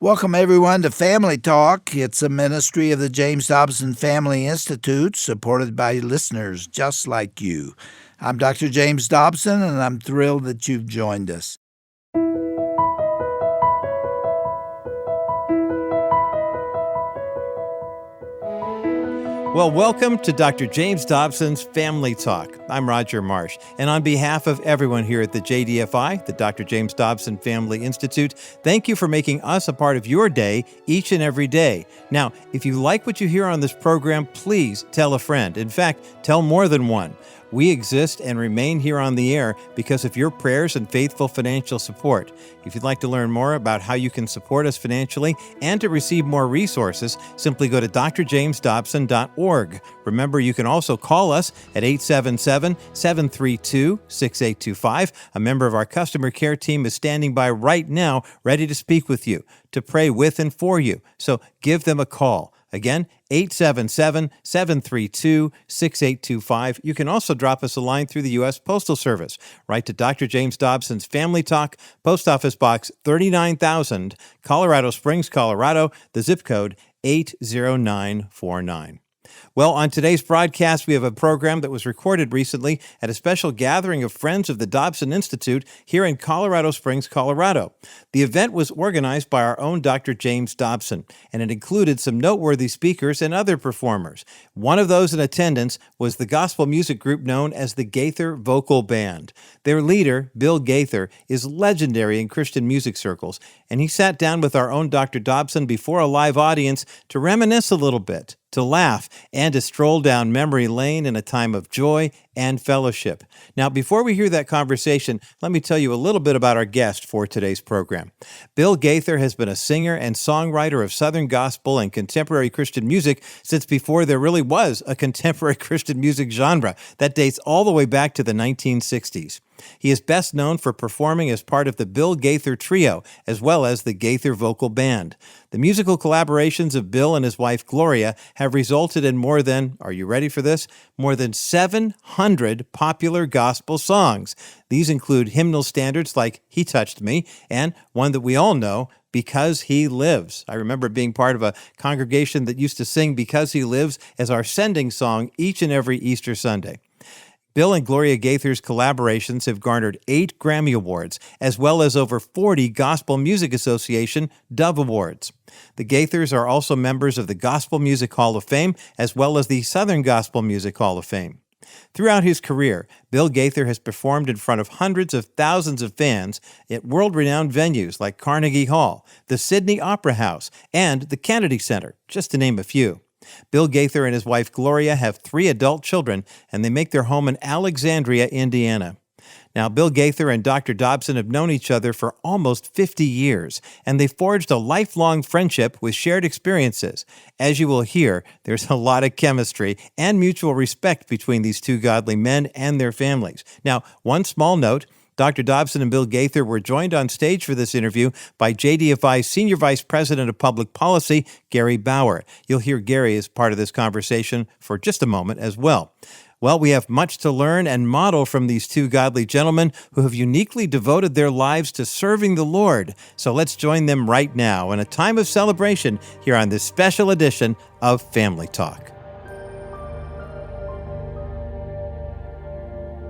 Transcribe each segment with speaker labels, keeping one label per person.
Speaker 1: Welcome, everyone, to Family Talk. It's a ministry of the James Dobson Family Institute, supported by listeners just like you. I'm Dr. James Dobson, and I'm thrilled that you've joined us.
Speaker 2: Well, welcome to Dr. James Dobson's Family Talk. I'm Roger Marsh, and on behalf of everyone here at the JDFI, the Dr. James Dobson Family Institute, thank you for making us a part of your day each and every day. Now, if you like what you hear on this program, please tell a friend. In fact, tell more than one. We exist and remain here on the air because of your prayers and faithful financial support. If you'd like to learn more about how you can support us financially and to receive more resources, simply go to drjamesdobson.org. Remember, you can also call us at 877-732-6825. A member of our customer care team is standing by right now, ready to speak with you, to pray with and for you. So give them a call. Again, 877-732-6825. You can also drop us a line through the U.S. Postal Service. Write to Dr. James Dobson's Family Talk, Post Office Box 39,000, Colorado Springs, Colorado, the zip code 80949. Well, on today's broadcast, we have a program that was recorded recently at a special gathering of Friends of the Dobson Institute here in Colorado Springs, Colorado. The event was organized by our own Dr. James Dobson, and it included some noteworthy speakers and other performers. One of those in attendance was the gospel music group known as the Gaither Vocal Band. Their leader, Bill Gaither, is legendary in Christian music circles, and he sat down with our own Dr. Dobson before a live audience to reminisce a little bit, to laugh, and to stroll down memory lane in a time of joy and fellowship. Now, before we hear that conversation, let me tell you a little bit about our guest for today's program. Bill Gaither has been a singer and songwriter of Southern gospel and contemporary Christian music since before there really was a contemporary Christian music genre. That dates all the way back to the 1960s. He is best known for performing as part of the Bill Gaither Trio, as well as the Gaither Vocal Band. The musical collaborations of Bill and his wife Gloria have resulted in more than, are you ready for this? More than 700 popular gospel songs. These include hymnal standards like He Touched Me, and one that we all know, Because He Lives. I remember being part of a congregation that used to sing Because He Lives as our sending song each and every Easter Sunday. Bill and Gloria Gaither's collaborations have garnered 8 Grammy Awards, as well as over 40 Gospel Music Association Dove Awards. The Gaithers are also members of the Gospel Music Hall of Fame, as well as the Southern Gospel Music Hall of Fame. Throughout his career, Bill Gaither has performed in front of hundreds of thousands of fans at world-renowned venues like Carnegie Hall, the Sydney Opera House, and the Kennedy Center, just to name a few. Bill Gaither and his wife Gloria have 3 adult children, and they make their home in Alexandria, Indiana. Now, Bill Gaither and Dr. Dobson have known each other for almost 50 years, and they forged a lifelong friendship with shared experiences. As you will hear, there's a lot of chemistry and mutual respect between these two godly men and their families. Now, one small note, Dr. Dobson and Bill Gaither were joined on stage for this interview by JDFI's Senior Vice President of Public Policy, Gary Bauer. You'll hear Gary as part of this conversation for just a moment as well. Well, we have much to learn and model from these two godly gentlemen who have uniquely devoted their lives to serving the Lord. So let's join them right now in a time of celebration here on this special edition of Family Talk.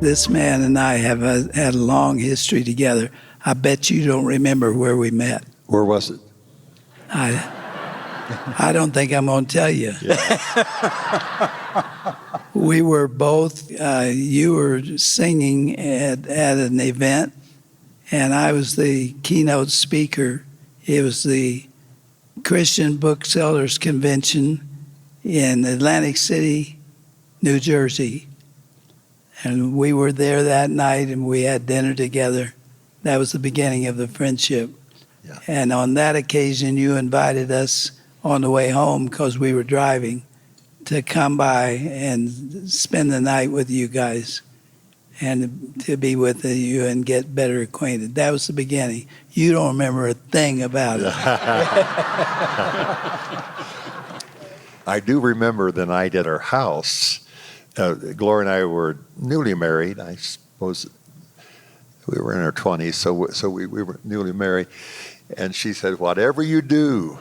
Speaker 1: This man and I have had a long history together. I bet you don't remember where we met.
Speaker 3: Where was it?
Speaker 1: I don't think I'm going to tell you. Yeah. We were both, you were singing at an event, and I was the keynote speaker. It was the Christian Booksellers Convention in Atlantic City, New Jersey. And we were there that night, and we had dinner together. That was the beginning of the friendship. Yeah. And on that occasion, you invited us on the way home, because we were driving, to come by and spend the night with you guys and to be with you and get better acquainted. That was the beginning. You don't remember a thing about it.
Speaker 3: I do remember the night at our house. Gloria and I were newly married. I suppose We were in our 20s, so we were newly married. And she said, whatever you do.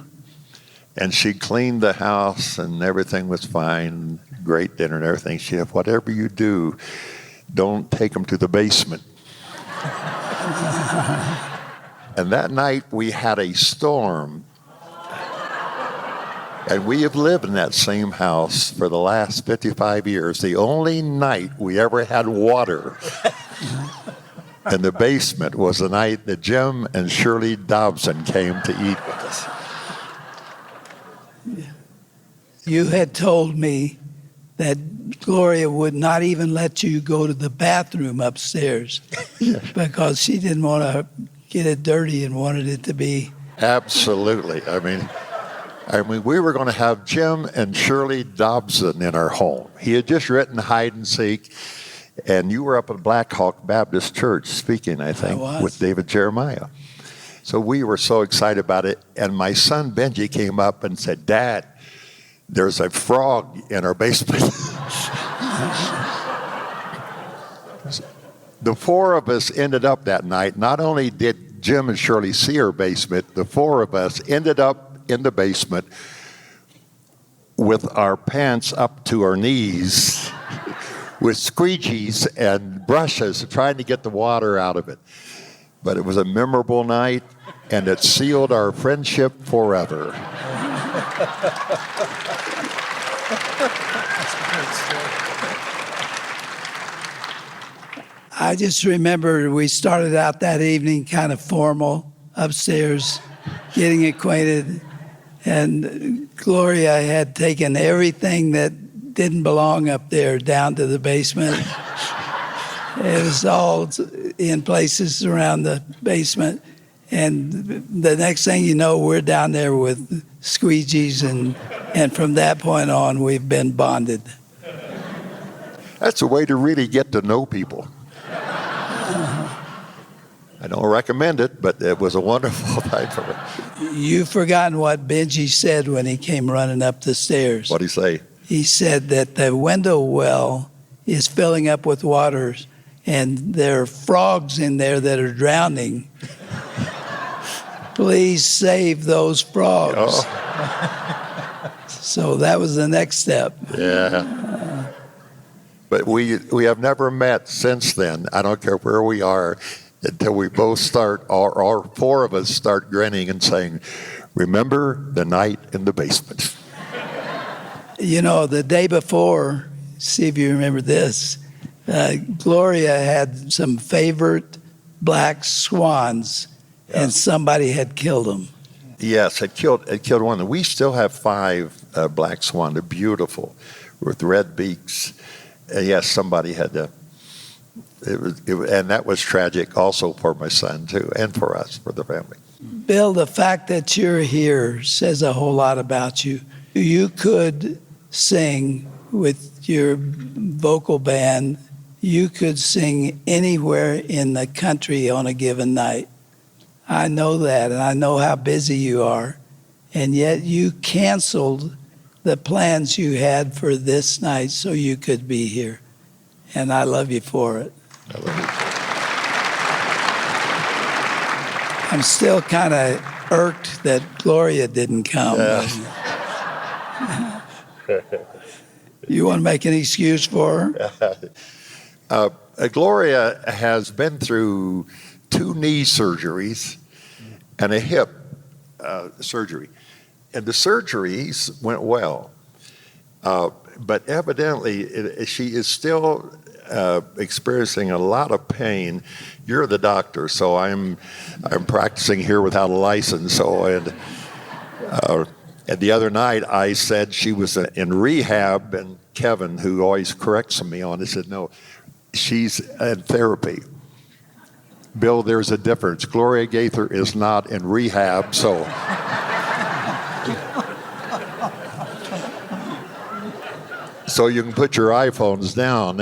Speaker 3: And she cleaned the house and everything was fine, great dinner and everything. She said, whatever you do, don't take them to the basement. And that night we had a storm. And we have lived in that same house for the last 55 years. The only night we ever had water in the basement was the night that Jim and Shirley Dobson came to eat with us.
Speaker 1: You had told me that Gloria would not even let you go to the bathroom upstairs because she didn't want to get it dirty and wanted it to be.
Speaker 3: Absolutely. I mean, we were going to have Jim and Shirley Dobson in our home. He had just written Hide and Seek, and you were up at Black Hawk Baptist Church speaking, I think, with David Jeremiah. So we were so excited about it, and my son Benji came up and said, Dad, there's a frog in our basement. The four of us ended up that night. Not only did Jim and Shirley see our basement, the four of us ended up in the basement with our pants up to our knees with squeegees and brushes trying to get the water out of it. But it was a memorable night, and it sealed our friendship forever.
Speaker 1: I just remember we started out that evening kind of formal upstairs, getting acquainted, and Gloria had taken everything that didn't belong up there down to the basement. It was all in places around the basement. And the next thing you know, we're down there with squeegees, and from that point on, we've been bonded.
Speaker 3: That's a way to really get to know people. I don't recommend it, but it was a wonderful night for me.
Speaker 1: You've forgotten what Benji said when he came running up the stairs.
Speaker 3: What'd he say?
Speaker 1: He said that the window well is filling up with water, and there are frogs in there that are drowning. Please save those frogs.
Speaker 3: Oh.
Speaker 1: So that was the next step.
Speaker 3: Yeah. But we have never met since then. I don't care where we are until we both start, or four of us start grinning and saying, remember the night in the basement.
Speaker 1: You know, the day before, see if you remember this, Gloria had some favorite black swans, and somebody had killed them.
Speaker 3: Yes, it killed one. We still have 5 black swan. They're beautiful with red beaks. Yes, somebody had to. And that was tragic also for my son too, and for us, for the family.
Speaker 1: Bill, the fact that you're here says a whole lot about you. You could sing with your vocal band. You could sing anywhere in the country on a given night. I know that, and I know how busy you are. And yet you canceled the plans you had for this night so you could be here. And I love you for it.
Speaker 3: I love you.
Speaker 1: I'm still kind of irked that Gloria didn't come.
Speaker 3: Yeah.
Speaker 1: You want to make an excuse for her?
Speaker 3: Gloria has been through 2 knee surgeries and a hip surgery. And the surgeries went well. But evidently, she is still experiencing a lot of pain. You're the doctor, so I'm practicing here without a license. So, and the other night I said she was in rehab, and Kevin, who always corrects me on it, said, no, she's in therapy. Bill, there's a difference. Gloria Gaither is not in rehab, so. So you can put your iPhones down,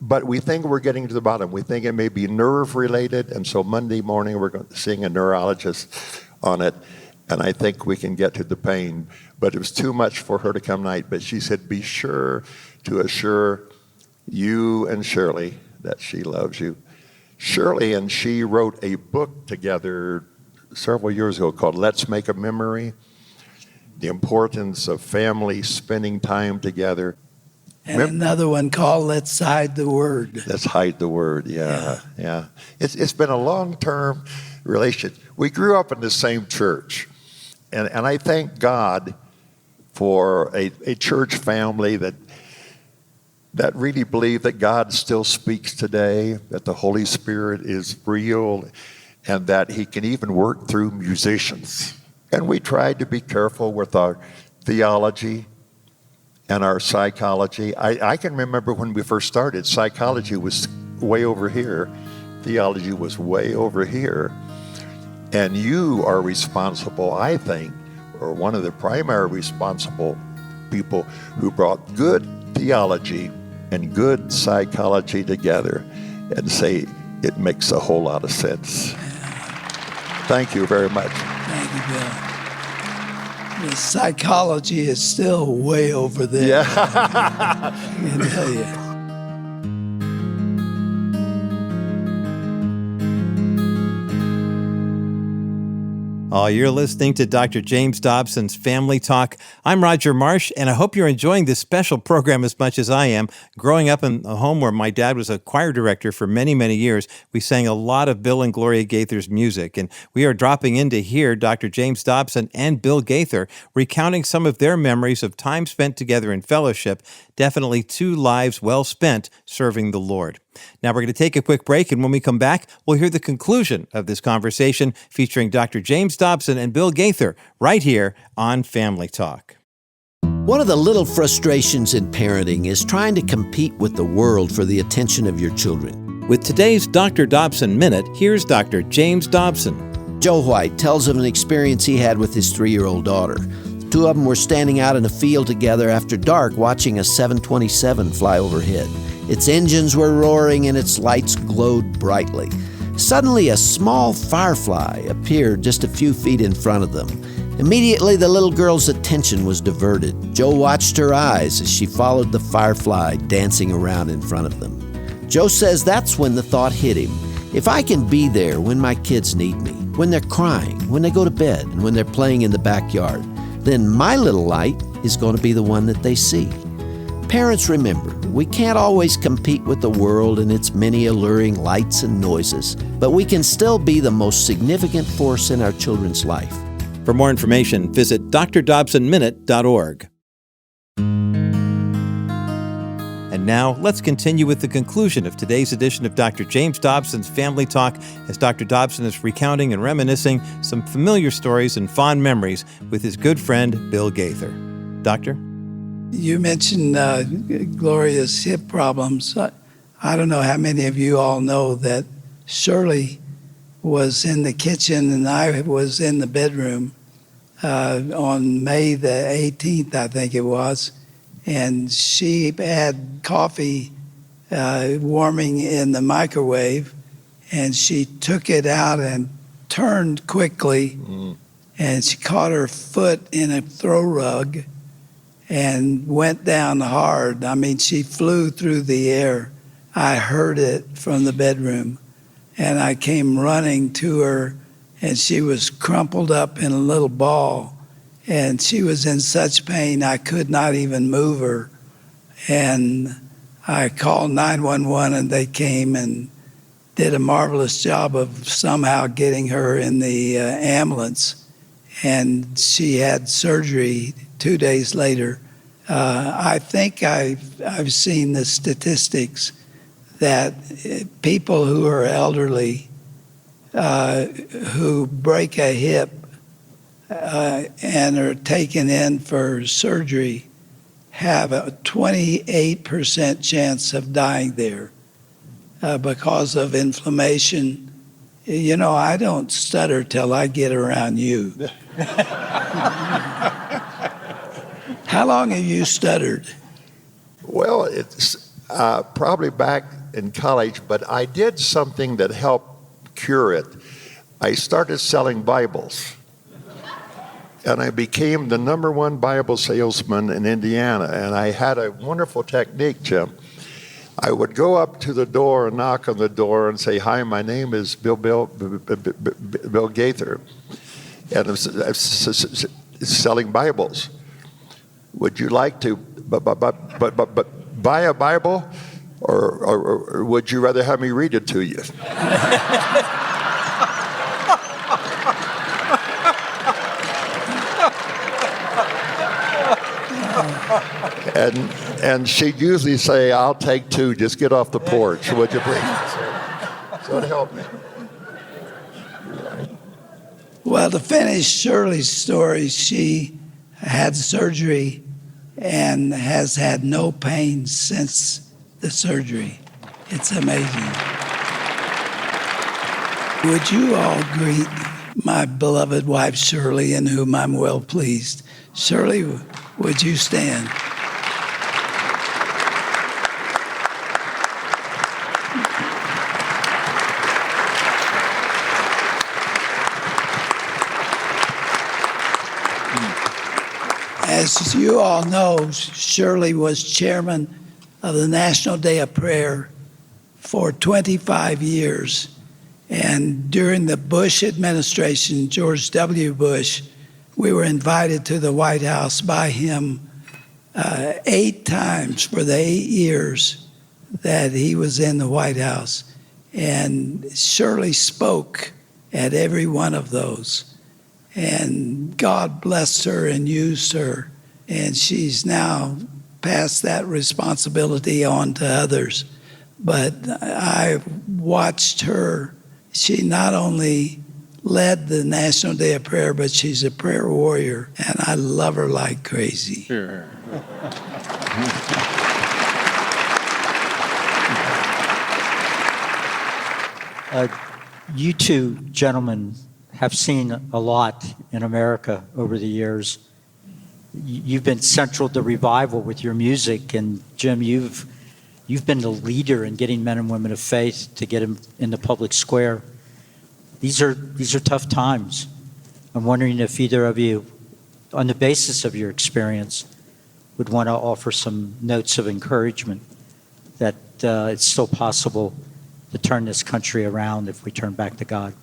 Speaker 3: but we think we're getting to the bottom. We think it may be nerve related, and so Monday morning we're seeing a neurologist on it, and I think we can get to the pain. But it was too much for her to come tonight. But she said, be sure to assure you and Shirley, that she loves you. Shirley and she wrote a book together several years ago called Let's Make a Memory, the importance of family spending time together.
Speaker 1: And another one called Let's Hide the Word.
Speaker 3: Let's hide the word, yeah. It's been a long-term relationship. We grew up in the same church, and I thank God for a church family that really believe that God still speaks today, that the Holy Spirit is real, and that He can even work through musicians. And we tried to be careful with our theology and our psychology. I can remember when we first started, psychology was way over here, theology was way over here. And you are responsible, I think, or one of the primary responsible people who brought good theology and good psychology together and say it makes a whole lot of sense. Thank you very much.
Speaker 1: Thank you, Bill. The psychology is still way over there.
Speaker 3: Yeah.
Speaker 1: I can tell you.
Speaker 2: Oh, you're listening to Dr. James Dobson's Family Talk. I'm Roger Marsh, and I hope you're enjoying this special program as much as I am. Growing up in a home where my dad was a choir director for many, many years, we sang a lot of Bill and Gloria Gaither's music, and we are dropping in to hear Dr. James Dobson and Bill Gaither recounting some of their memories of time spent together in fellowship. Definitely 2 lives well spent serving the Lord. Now we're going to take a quick break, and when we come back, we'll hear the conclusion of this conversation featuring Dr. James Dobson and Bill Gaither right here on Family Talk.
Speaker 4: One of the little frustrations in parenting is trying to compete with the world for the attention of your children.
Speaker 2: With today's Dr. Dobson Minute, here's Dr. James Dobson.
Speaker 4: Joe White tells of an experience he had with his 3-year-old daughter. The 2 of them were standing out in a field together after dark watching a 727 fly overhead. Its engines were roaring and its lights glowed brightly. Suddenly, a small firefly appeared just a few feet in front of them. Immediately, the little girl's attention was diverted. Joe watched her eyes as she followed the firefly dancing around in front of them. Joe says that's when the thought hit him. If I can be there when my kids need me, when they're crying, when they go to bed, and when they're playing in the backyard, then my little light is going to be the one that they see. Parents, remember, we can't always compete with the world and its many alluring lights and noises, but we can still be the most significant force in our children's life.
Speaker 2: For more information, visit drdobsonminute.org. And now, let's continue with the conclusion of today's edition of Dr. James Dobson's Family Talk, as Dr. Dobson is recounting and reminiscing some familiar stories and fond memories with his good friend, Bill Gaither. Doctor?
Speaker 1: You mentioned Gloria's hip problems. I don't know how many of you all know that Shirley was in the kitchen and I was in the bedroom on May the 18th, I think it was. And she had coffee warming in the microwave, and she took it out and turned quickly, and she caught her foot in a throw rug and went down hard. I mean, she flew through the air. I heard it from the bedroom, and I came running to her, and she was crumpled up in a little ball. And she was in such pain, I could not even move her. And I called 911, and they came and did a marvelous job of somehow getting her in the ambulance. And she had surgery 2 days later. I think I've seen the statistics that people who are elderly, who break a hip, and are taken in for surgery have a 28% chance of dying there because of inflammation. You know, I don't stutter till I get around you. How long have you stuttered?
Speaker 3: Well, it's probably back in college, but I did something that helped cure it. I started selling Bibles. And I became the #1 Bible salesman in Indiana. And I had a wonderful technique, Jim. I would go up to the door and knock on the door and say, "Hi, my name is Bill Gaither, and I'm selling Bibles. Would you like to buy a Bible, or would you rather have me read it to you?" And she'd usually say, "I'll take two. Just get off the porch, would you please?" So it helped me.
Speaker 1: Well, to finish Shirley's story, she had surgery and has had no pain since the surgery. It's amazing. Would you all greet my beloved wife, Shirley, in whom I'm well pleased? Shirley, would you stand? As you all know, Shirley was chairman of the National Day of Prayer for 25 years. And during the Bush administration, George W. Bush, we were invited to the White House by him 8 times for the 8 years that he was in the White House. And Shirley spoke at every one of those. And God blessed her and used her. And she's now passed that responsibility on to others. But I watched her. She not only led the National Day of Prayer, but she's a prayer warrior. And I love her like crazy.
Speaker 5: Sure.
Speaker 6: You two gentlemen have seen a lot in America over the years. You've been central to revival with your music, and Jim, you've been the leader in getting men and women of faith to get them in the public square. These are tough times. I'm wondering if either of you, on the basis of your experience, would want to offer some notes of encouragement that it's still possible to turn this country around if we turn back to God.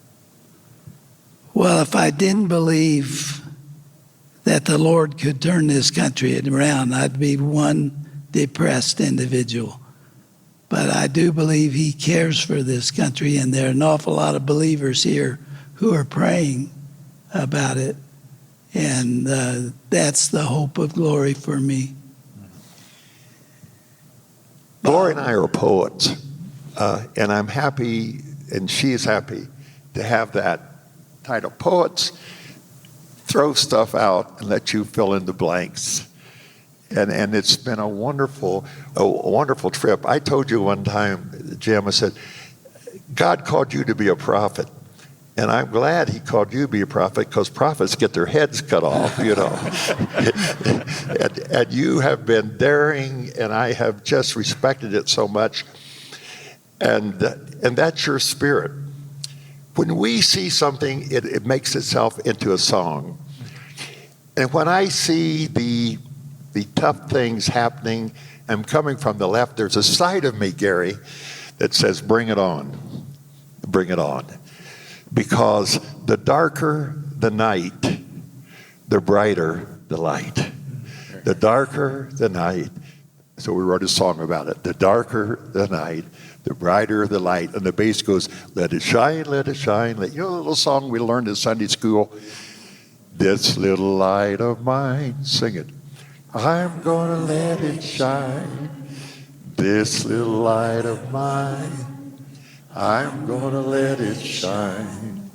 Speaker 1: Well, if I didn't believe that the Lord could turn this country around, I'd be one depressed individual. But I do believe he cares for this country, and there are an awful lot of believers here who are praying about it. And that's the hope of glory for me.
Speaker 3: Gloria and I are poets, and I'm happy, and she is happy, to have that title. Poets throw stuff out and let you fill in the blanks. And it's been a wonderful trip. I told you one time, Jim, I said, God called you to be a prophet. And I'm glad he called you to be a prophet, because prophets get their heads cut off, you know. and you have been daring, and I have just respected it so much. And that's your spirit. When we see something, it makes itself into a song. And when I see the tough things happening, I'm coming from the left, there's a side of me, Gary, that says, bring it on. Bring it on. Because the darker the night, the brighter the light. The darker the night. So we wrote a song about it. The darker the night, the brighter the light. And the bass goes, let it shine, let it shine. You know the little song we learned in Sunday school? This little light of mine, sing it. I'm gonna let it shine. This little light of mine, I'm gonna let it shine.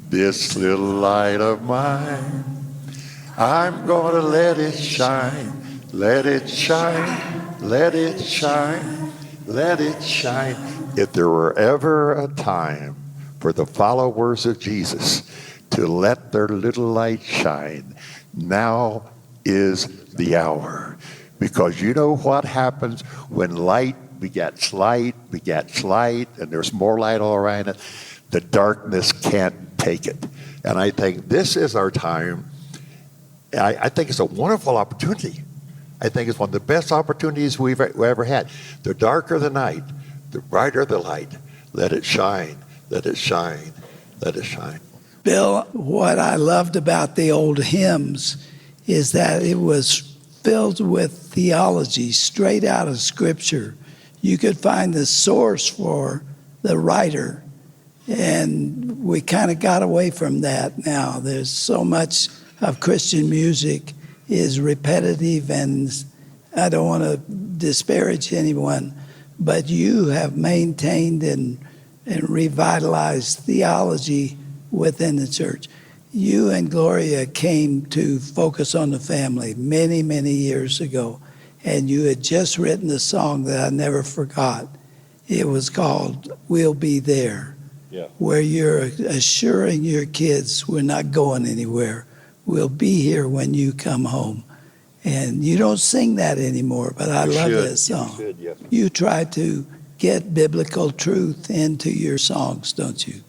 Speaker 3: This little light of mine, I'm gonna let it shine. Let it shine, let it shine, let it shine. If there were ever a time for the followers of Jesus to let their little light shine, now is the hour. Because you know what happens when light begets light, and there's more light all around it? The darkness can't take it. And I think this is our time. I think it's a wonderful opportunity I think it's one of the best opportunities we've ever had. The darker the night, the brighter the light. Let it shine, let it shine, let it shine.
Speaker 1: Bill, what I loved about the old hymns is that it was filled with theology straight out of Scripture. You could find the source for the writer, and we kind of got away from that now. There's so much of Christian music is repetitive, and I don't want to disparage anyone, but you have maintained and revitalized theology within the church. You and Gloria came to focus on the family many, many years ago, and you had just written a song that I never forgot. It was called We'll Be There, where you're assuring your kids we're not going anywhere. We'll be here when you come home. And you don't sing that anymore, but I love that song.
Speaker 3: You should, yes.
Speaker 1: You try to get biblical truth into your songs, don't you?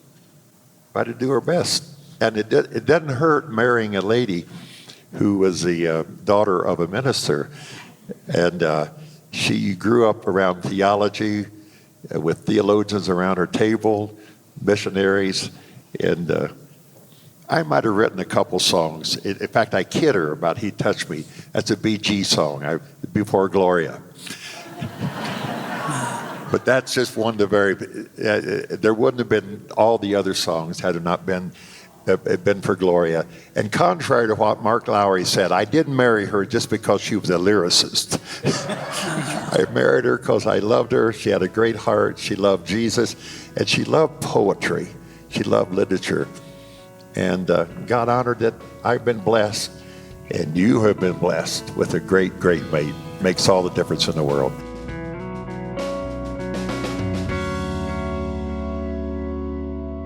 Speaker 3: Try to do our best. And it doesn't hurt marrying a lady who was the daughter of a minister. And she grew up around theology with theologians around her table, missionaries. And I might have written a couple songs. In fact, I kid her about He Touched Me. That's a BG song, before Gloria. But that's just one of the very, there wouldn't have been all the other songs had it not been for Gloria. And contrary to what Mark Lowry said, I didn't marry her just because she was a lyricist. I married her because I loved her. She had a great heart. She loved Jesus. And she loved poetry. She loved literature. And God honored that I've been blessed. And you have been blessed with a great, great mate. Makes all the difference in the world.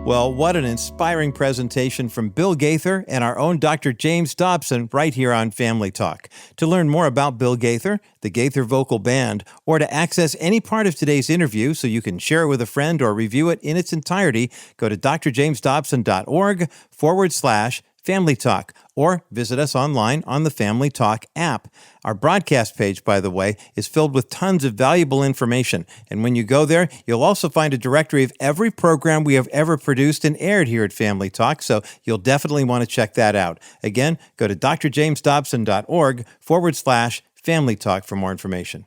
Speaker 2: Well, what an inspiring presentation from Bill Gaither and our own Dr. James Dobson right here on Family Talk. To learn more about Bill Gaither, the Gaither Vocal Band, or to access any part of today's interview so you can share it with a friend or review it in its entirety, go to drjamesdobson.org/Family Talk, or visit us online on the Family Talk app. Our broadcast page, by the way, is filled with tons of valuable information. And when you go there, you'll also find a directory of every program we have ever produced and aired here at Family Talk, so you'll definitely want to check that out. Again, go to drjamesdobson.org/Family Talk for more information.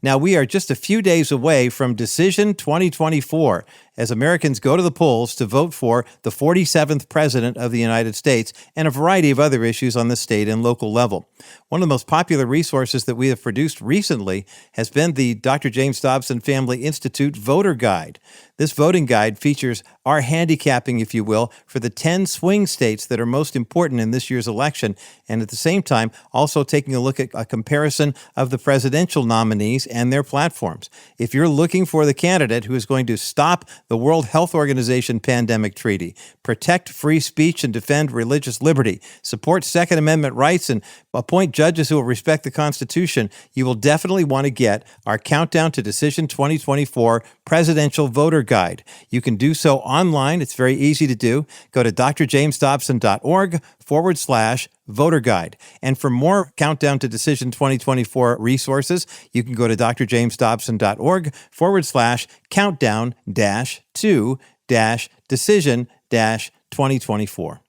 Speaker 2: Now, we are just a few days away from Decision 2024 as Americans go to the polls to vote for the 47th President of the United States and a variety of other issues on the state and local level. One of the most popular resources that we have produced recently has been the Dr. James Dobson Family Institute Voter Guide. This voting guide features our handicapping, if you will, for the 10 swing states that are most important in this year's election, and at the same time, also taking a look at a comparison of the presidential nominees and their platforms. If you're looking for the candidate who is going to stop the World Health Organization pandemic treaty, protect free speech and defend religious liberty, support Second Amendment rights, and appoint judges who will respect the Constitution, you will definitely want to get our Countdown to Decision 2024 Presidential Voter Guide. You can do so online. It's very easy to do. Go to drjamesdobson.org/voter guide. And for more Countdown to Decision 2024 resources, you can go to drjamesdobson.org/countdown-to-decision-2024.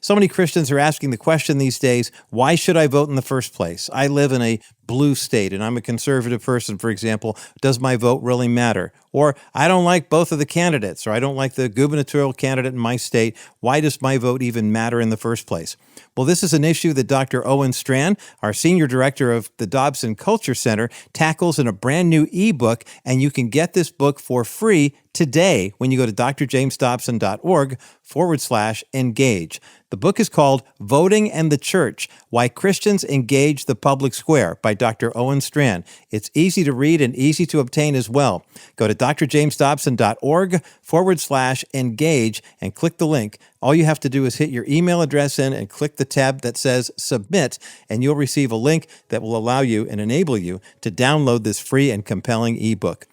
Speaker 2: So many Christians are asking the question these days, why should I vote in the first place? I live in a blue state and I'm a conservative person, for example. Does my vote really matter? Or I don't like both of the candidates, or I don't like the gubernatorial candidate in my state. Why does my vote even matter in the first place? Well, this is an issue that Dr. Owen Strand, our senior director of the Dobson Culture Center, tackles in a brand new ebook, and you can get this book for free today when you go to drjamesdobson.org/engage. The book is called Voting and the Church: Why Christians Engage the Public Square by Dr. Owen Strand. It's easy to read and easy to obtain as well. Go to drjamesdobson.org/engage and click the link. All you have to do is hit your email address in and click the tab that says Submit, and you'll receive a link that will allow you and enable you to download this free and compelling ebook.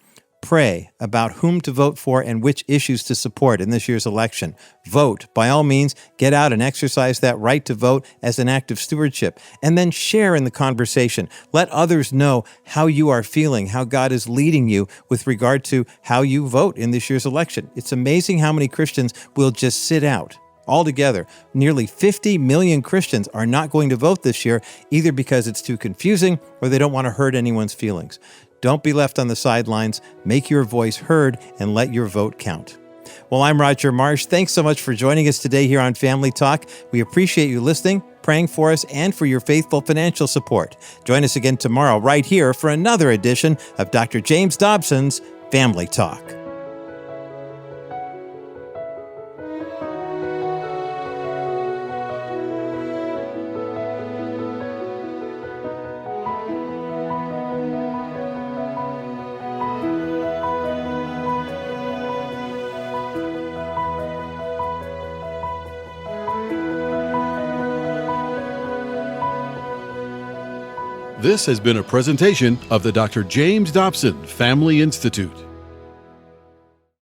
Speaker 2: pray about whom to vote for and which issues to support in this year's election. Vote. By all means, get out and exercise that right to vote as an act of stewardship. And then share in the conversation. Let others know how you are feeling, how God is leading you with regard to how you vote in this year's election. It's amazing how many Christians will just sit out. Altogether, nearly 50 million Christians are not going to vote this year, either because it's too confusing or they don't want to hurt anyone's feelings. Don't be left on the sidelines. Make your voice heard and let your vote count. Well, I'm Roger Marsh. Thanks so much for joining us today here on Family Talk. We appreciate you listening, praying for us, and for your faithful financial support. Join us again tomorrow right here for another edition of Dr. James Dobson's Family Talk.
Speaker 5: This has been a presentation of the Dr. James Dobson Family Institute.